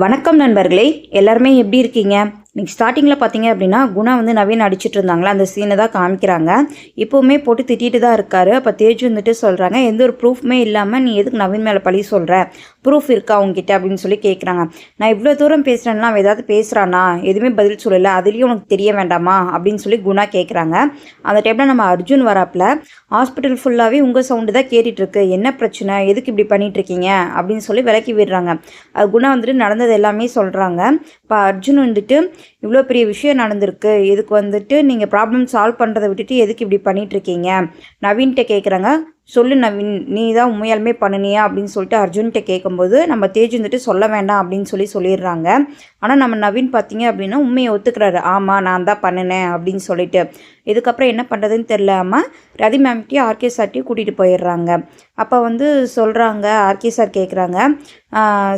வணக்கம் நண்பர்களே, எல்லாருமே எப்படி இருக்கீங்க? இன்னைக்கு ஸ்டார்டிங்கில் பார்த்தீங்க அப்படின்னா குணா வந்து நவீன் அடிச்சிட்டு இருந்தாங்களா, அந்த சீனை தான் காமிக்கிறாங்க. இப்போவுமே போட்டு திட்டிட்டு தான் இருக்காரு. அப்போ தேஜ் வந்துட்டு சொல்கிறாங்க, எந்த ஒரு ப்ரூஃப்மே இல்லாமல் நீ எதுக்கு நவீன் மேலே பழி சொல்கிற, ப்ரூஃப் இருக்கா உங்ககிட்ட அப்படின்னு சொல்லி கேட்குறாங்க. நான் இவ்வளோ தூரம் பேசுகிறேன்னா அவன் ஏதாவது பேசுகிறானா, எதுவுமே பதில் சொல்லலை, அதுலேயும் உனக்கு தெரிய வேண்டாமா அப்படின்னு சொல்லி குணா கேட்குறாங்க. அந்த டைமில் நம்ம அர்ஜுன் வராப்பில் ஹாஸ்பிட்டல் ஃபுல்லாகவே உங்கள் சவுண்டு தான் கேட்டுட்ருக்கு, என்ன பிரச்சனை, எதுக்கு இப்படி பண்ணிகிட்ருக்கீங்க அப்படின்னு சொல்லி விலக்கி விடுறாங்க. அது குணா வந்துட்டு நடந்தது எல்லாமே சொல்கிறாங்க. இப்போ அர்ஜுன் வந்துட்டு இவ்வளோ பெரிய விஷயம் நடந்திருக்கு, இதுக்கு வந்துட்டு நீங்கள் ப்ராப்ளம் சால்வ் பண்ணுறதை விட்டுட்டு எதுக்கு இப்படி பண்ணிகிட்ருக்கீங்க நவீன்கிட்ட கேட்குறாங்க. சொல்லு நவீன், நீ தான் உண்மையாலுமே பண்ணினியா அப்படின்னு சொல்லிட்டு அர்ஜுன்கிட்ட கேட்கும்போது நம்ம தேஜ் வந்துட்டு சொல்ல வேண்டாம் அப்படின்னு சொல்லிடுறாங்க. ஆனால் நம்ம நவீன் பார்த்தீங்க அப்படின்னா உண்மையை ஒத்துக்கிறாரு, ஆமாம் நான் தான் பண்ணினேன் அப்படின்னு சொல்லிட்டு. இதுக்கப்புறம் என்ன பண்ணுறதுன்னு தெரியாமல் ரதி மேம்கிட்டையும் ஆர்கே சார்ட்டையும் கூட்டிகிட்டு போயிடுறாங்க. அப்போ வந்து சொல்கிறாங்க, ஆர்கே சார் கேட்குறாங்க,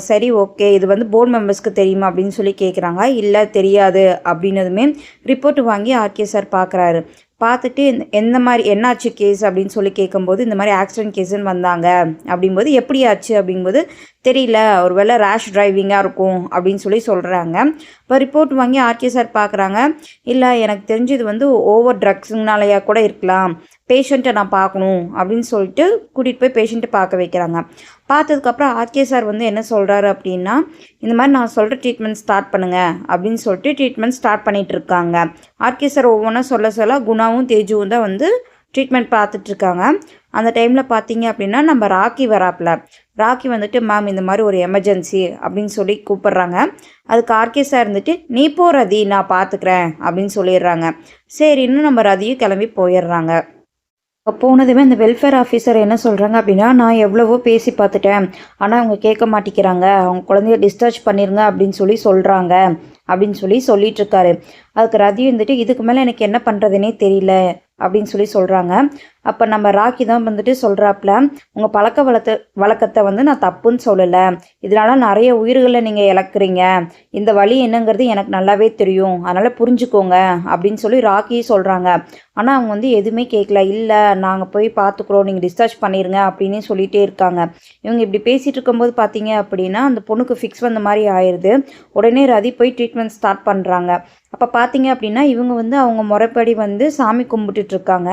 சரி ஓகே, இது வந்து போர்டு மெம்பர்ஸ்க்கு தெரியுமா அப்படின்னு சொல்லி கேட்குறாங்க. இல்லை தெரியாது அப்படின்னதுமே ரிப்போர்ட் வாங்கி ஆர்கே சார் பார்க்குறாரு. பார்த்துட்டு எந்த மாதிரி என்னாச்சு கேஸ் அப்படின்னு சொல்லி கேட்கும்போது இந்த மாதிரி ஆக்சிடென்ட் கேஸுன்னு வந்தாங்க அப்படிங்கும்போது எப்படி ஆச்சு அப்படிங்கும்போது தெரியல, ஒரு வேளை ரேஷ் டிரைவிங்காக இருக்கும் அப்படின்னு சொல்லி சொல்கிறாங்க. இப்போ ரிப்போர்ட் வாங்கி ஆர்கே சார் பார்க்குறாங்க. இல்லை எனக்கு தெரிஞ்சது வந்து ஓவர் ட்ரக்ஸுங்கனாலையா கூட இருக்கலாம், பேஷண்ட்டை நான் பார்க்கணும் அப்படின்னு சொல்லிட்டு கூட்டிகிட்டு போய் பேஷண்ட்டை பார்க்க வைக்கிறாங்க. பார்த்ததுக்கப்புறம் ஆர்கே சார் வந்து என்ன சொல்கிறாரு அப்படின்னா, இந்த மாதிரி நான் சொல்கிற ட்ரீட்மெண்ட் ஸ்டார்ட் பண்ணுங்கள் அப்படின்னு சொல்லிட்டு ட்ரீட்மெண்ட் ஸ்டார்ட் பண்ணிகிட்ருக்காங்க. ஆர்கே சார் ஒவ்வொன்றா சொல்ல குணாவும் தேஜுவும் தான் வந்து ட்ரீட்மெண்ட் பார்த்துட்ருக்காங்க. அந்த டைமில் பார்த்தீங்க அப்படின்னா நம்ம ராக்கி வராப்பில். ராக்கி வந்துட்டு மேம் இந்த மாதிரி ஒரு எமர்ஜென்சி அப்படின்னு சொல்லி கூப்பிட்றாங்க. அதுக்கு ஆர்கே சார் இருந்துட்டு நீ போ ரதி, நான் பார்த்துக்கிறேன் அப்படின்னு சொல்லிடுறாங்க. சரின்னு நம்ம ரதியும் கிளம்பி போயிடுறாங்க. போனதுமே அந்த வெல்ஃபேர் ஆஃபீஸர் என்ன சொல்கிறாங்க அப்படின்னா, நான் எவ்வளவோ பேசி பார்த்துட்டேன், ஆனால் அவங்க கேட்க மாட்டேங்கிறாங்க, அவங்க குழந்தைய டிஸ்சார்ஜ் பண்ணிடுங்க அப்படின்னு சொல்கிறாங்க அப்படின்னு சொல்லிட்டுருக்காரு. அதுக்கு ரதி வந்துட்டு இதுக்கு மேலே எனக்கு என்ன பண்ணுறதுனே தெரியல அப்படின்னு சொல்கிறாங்க. அப்போ நம்ம ராக்கி தான் வந்துட்டு சொல்கிறாப்புல, உங்கள் வழக்கத்தை வந்து நான் தப்புன்னு சொல்லலை, இதனால நிறைய உயிர்களை நீங்கள் இழக்கிறீங்க, இந்த வழி என்னங்கிறது எனக்கு நல்லாவே தெரியும், அதனால் புரிஞ்சுக்கோங்க அப்படின்னு சொல்லி ராக்கி சொல்கிறாங்க. ஆனால் அவங்க வந்து எதுவுமே கேட்கல. இல்லை நாங்கள் போய் பார்த்துக்குறோம், நீங்கள் டிஸ்சார்ஜ் பண்ணிடுங்க அப்படின்னு சொல்லிகிட்டே இருக்காங்க. இவங்க இப்படி பேசிகிட்டு இருக்கும்போது பார்த்தீங்க அப்படின்னா அந்த பொண்ணுக்கு ஃபிக்ஸ் வந்த மாதிரி ஆயிடுது. உடனே ரதி போய் ட்ரீட்மெண்ட் ஸ்டார்ட் பண்ணுறாங்க. அப்போ பார்த்தீங்க அப்படின்னா இவங்க வந்து அவங்க முறைப்படி வந்து சாமி கும்பிட்டுட்ருக்காங்க.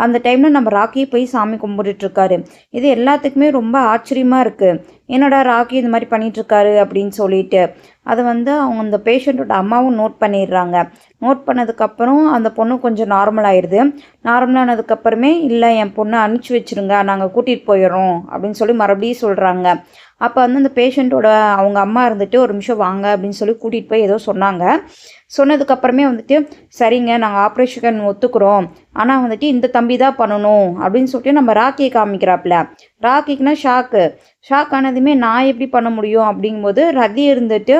அந்த டைமில் நம்ம ராக்கியை போய் சாமி கும்பிட்டுட்ருக்காரு. இது எல்லாத்துக்குமே ரொம்ப ஆச்சரியமாக இருக்குது, என்னடா ராக்கி இந்த மாதிரி பண்ணிகிட்ருக்காரு அப்படின்னு சொல்லிட்டு. அதை வந்து அவங்க அந்த பேஷண்ட்டோட அம்மாவும் நோட் பண்ணிடுறாங்க. நோட் பண்ணதுக்கப்புறம் அந்த பொண்ணு கொஞ்சம் நார்மல் ஆயிடுது. நார்மலானதுக்கப்புறமே இல்லை என் பொண்ணை அனுப்பிச்சி வச்சுருங்க, நாங்கள் கூட்டிகிட்டு போயிடுறோம் அப்படின்னு சொல்லி மறுபடியும் சொல்கிறாங்க. அப்போ வந்து அந்த பேஷண்ட்டோட அவங்க அம்மா இருந்துட்டு ஒரு நிமிஷம் வாங்க அப்படின்னு சொல்லி கூட்டிகிட்டு போய் ஏதோ சொன்னாங்க. சொன்னதுக்கப்புறமே வந்துட்டு சரிங்க நாங்கள் ஆப்ரேஷன் ஒத்துக்கிறோம், ஆனால் வந்துட்டு இந்த தம்பி தான் பண்ணணும் அப்படின்னு சொல்லிட்டு நம்ம ராக்கியை காமிக்கிறாப்புல. ராக்கிக்குன்னா ஷாக் ஆனதுமே நான் எப்படி பண்ண முடியும் அப்படிங்கும்போது ரதி இருந்துட்டு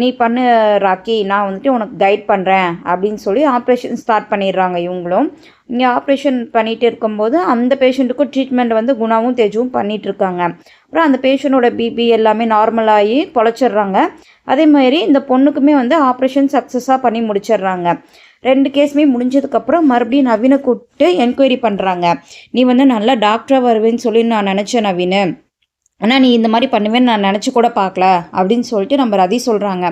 நீ பண்ணு ராக்கி, நான் வந்துட்டு உனக்கு கைட் பண்ணுறேன் அப்படின்னு சொல்லி ஆப்ரேஷன் ஸ்டார்ட் பண்ணிடுறாங்க. இவங்களும் இங்கே ஆப்ரேஷன் பண்ணிகிட்டு இருக்கும்போது அந்த பேஷண்ட்டுக்கும் ட்ரீட்மெண்ட் வந்து குணாவும் தேஜுவும் பண்ணிகிட்ருக்காங்க. அப்புறம் அந்த பேஷண்ட்டோட பிபி எல்லாமே நார்மலாகி பொழைச்சிட்றாங்க. அதே மாதிரி இந்த பொண்ணுக்குமே வந்து ஆப்ரேஷன் சக்ஸஸாக பண்ணி முடிச்சிடுறாங்க. 2 கேஸுமே முடிஞ்சதுக்கப்புறம் மறுபடியும் நவீனை கூப்பிட்டு என்கொயரி பண்ணுறாங்க. நீ வந்து நல்லா டாக்டராக வருவேன்னு சொல்லி நான் நினச்சேன் நவீன், ஆனால் நீ இந்த மாதிரி பண்ணுவேன்னு நான் நினச்சி கூட பார்க்கல அப்படின்னு சொல்லிட்டு நம்ம ரதி சொல்கிறாங்க.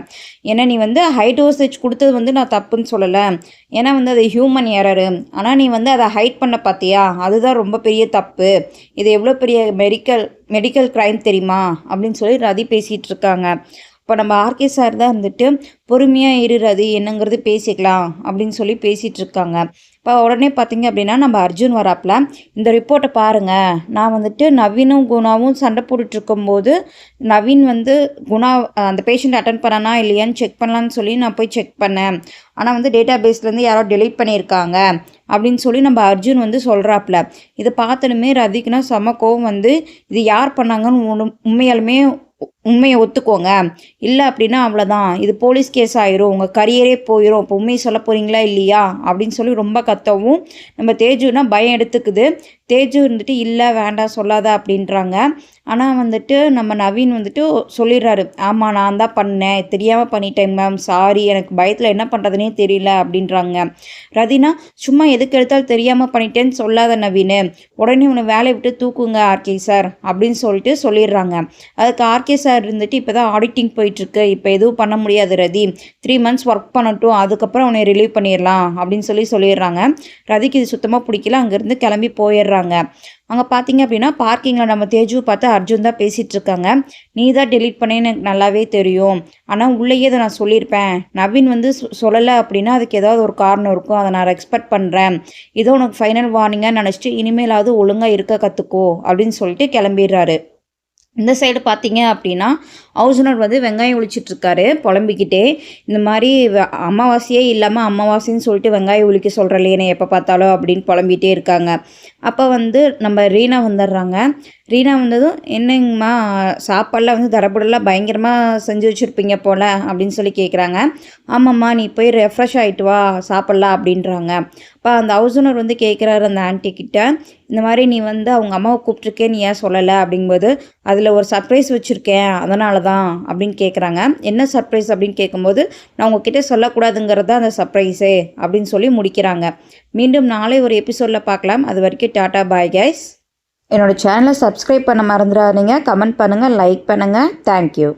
ஏன்னா நீ வந்து ஹை டோசேஜ் கொடுத்தது வந்து நான் தப்புன்னு சொல்லலை, ஏன்னா வந்து அது ஹியூமன் எரரு, ஆனால் நீ வந்து அதை ஹைட் பண்ண பார்த்தியா, அதுதான் ரொம்ப பெரிய தப்பு, இது எவ்வளோ பெரிய மெடிக்கல் க்ரைம் தெரியுமா அப்படின்னு சொல்லி ரதி பேசிகிட்டு இருக்காங்க. இப்போ நம்ம ஆர்கே சார் தான் இருந்துட்டு பொறுமையாக இருறது என்னங்கிறது பேசிக்கலாம் அப்படின்னு சொல்லி பேசிகிட்டு இருக்காங்க. இப்போ உடனே பார்த்தீங்க அப்படின்னா நம்ம அர்ஜுன் வராப்பில், இந்த ரிப்போர்ட்டை பாருங்கள், நான் வந்துட்டு நவீனும் குணாவும் சண்டை போட்டுட்ருக்கும்போது நவீன் வந்து குணா அந்த பேஷண்ட் அட்டன் பண்ணனா இல்லையான்னு செக் பண்ணலான்னு சொல்லி நான் போய் செக் பண்ணேன், ஆனால் வந்து டேட்டா பேஸ்லேருந்து யாரோ டெலீட் பண்ணியிருக்காங்க அப்படின்னு சொல்லி நம்ம அர்ஜுன் வந்து சொல்கிறாப்புல. இதை பார்த்தனுமே ரதிக்குன்னா செம கோவம் வந்து, இது யார் பண்ணாங்கன்னு உண்மையாலுமே உண்மையை ஒத்துக்கோங்க, இல்லை அப்படின்னா அவ்வளோதான், இது போலீஸ் கேஸ் ஆயிரும், உங்கள் கரியரே போயிடும், இப்போ உண்மையை சொல்ல போகிறீங்களா இல்லையா அப்படின்னு சொல்லி ரொம்ப கத்தவும் நம்ம தேஜுனா பயம் எடுத்துக்குது. தேஜு வந்துட்டு இல்லை வேண்டாம் சொல்லாத அப்படின்றாங்க. ஆனால் வந்துட்டு நம்ம நவீன் வந்துட்டு சொல்லிடுறாரு, ஆமாம் நான் தான் பண்ணேன், தெரியாமல் பண்ணிட்டேன் மேம், சாரி, எனக்கு பயத்தில் என்ன பண்ணுறதுனே தெரியல அப்படின்றாங்க. ரதினா சும்மா எதுக்கு எடுத்தாலும் தெரியாமல் பண்ணிட்டேன்னு சொல்லாத நவீன், உடனே உன்னை வேலையை விட்டு தூக்குங்க ஆர்கே சார் அப்படின்னு சொல்லிட்டு சொல்லிடுறாங்க. அதுக்கு ஆர்கே சார் சார் இருந்துட்டு இப்போ தான் ஆடிட்டிங் போயிட்டுருக்கு, இப்போ எதுவும் பண்ண முடியாது ரதி, 3 மந்த்ஸ் ஒர்க் பண்ணட்டும், அதுக்கப்புறம் அவனை ரிலீவ் பண்ணிடலாம் அப்படின்னு சொல்லிடுறாங்க. ரதிக்கு இது சுத்தமாக பிடிக்கல, அங்கேருந்து கிளம்பி போயிடுறாங்க. அங்கே பார்த்தீங்க அப்படின்னா பார்க்கிங்கில் நம்ம தேஜுவை பார்த்து அர்ஜுன் தான் பேசிகிட்டு இருக்காங்க. நீ தான் டெலீட் பண்ணேன்னு எனக்கு நல்லாவே தெரியும், ஆனால் உள்ளேயே அதை நான் சொல்லியிருப்பேன். நவீன் வந்து சொல்லலை அப்படின்னா அதுக்கு ஏதாவது ஒரு காரணம் இருக்கும், அதை நான் ரெஸ்பெக்ட் பண்ணுறேன். இதோ உனக்கு ஃபைனல் வார்னிங்காக நினச்சிட்டு இனிமேலாவது ஒழுங்காக இருக்க கற்றுக்கோ அப்படின்னு சொல்லிட்டு கிளம்பிடுறாரு. இந்த சைடு பார்த்தீங்க அப்படின்னா ஹவுஸ் ஓனர் வந்து வெங்காயம் உளிச்சிட்ருக்காரு புலம்பிக்கிட்டே. இந்த மாதிரி அமாவாசையே இல்லாமல் அமாவாசைன்னு சொல்லிட்டு வெங்காயம் உளிக்க சொல்கிறல்லையே என்னை எப்போ பார்த்தாலும் அப்படின்னு புலம்பிகிட்டே இருக்காங்க. அப்போ வந்து நம்ம ரீனா வந்துடுறாங்க. ரீனா வந்ததும் என்னங்கம்மா சாப்பாடெலாம் வந்து தடபுடலாம் பயங்கரமாக செஞ்சு வச்சுருப்பீங்க போல் அப்படின்னு சொல்லி கேட்குறாங்க. ஆமாம்மா நீ போய் ரெஃப்ரெஷ் ஆகிட்டு வா சாப்பிட்லாம் அப்படின்றாங்க. அப்போ அந்த ஹவுஸ் ஓனர் வந்து கேட்குறாரு அந்த ஆன்ட்டி கிட்ட, இந்த மாதிரி நீ வந்து அவங்க அம்மாவை கூப்பிட்ருக்கேன் நீ ஏன் சொல்லலை அப்படிங்கும்போது, அதில் ஒரு சர்ப்ரைஸ் வச்சுருக்கேன் அதனால தான் அப்படின்னு கேட்குறாங்க. என்ன சர்ப்ரைஸ் அப்படின்னு கேட்கும்போது, நான் உங்ககிட்ட சொல்லக்கூடாதுங்கிறது தான் அந்த சர்ப்ரைஸே அப்படின்னு சொல்லி முடிக்கிறாங்க. மீண்டும் நாளை ஒரு எபிசோடில் பார்க்கலாம். அது வரைக்கும் டாட்டா பாய் கைஸ். என்னோடய சேனலை சப்ஸ்கிரைப் பண்ண மறந்துடாதீங்க. கமெண்ட் பண்ணுங்கள், லைக் பண்ணுங்கள். தேங்க்யூ.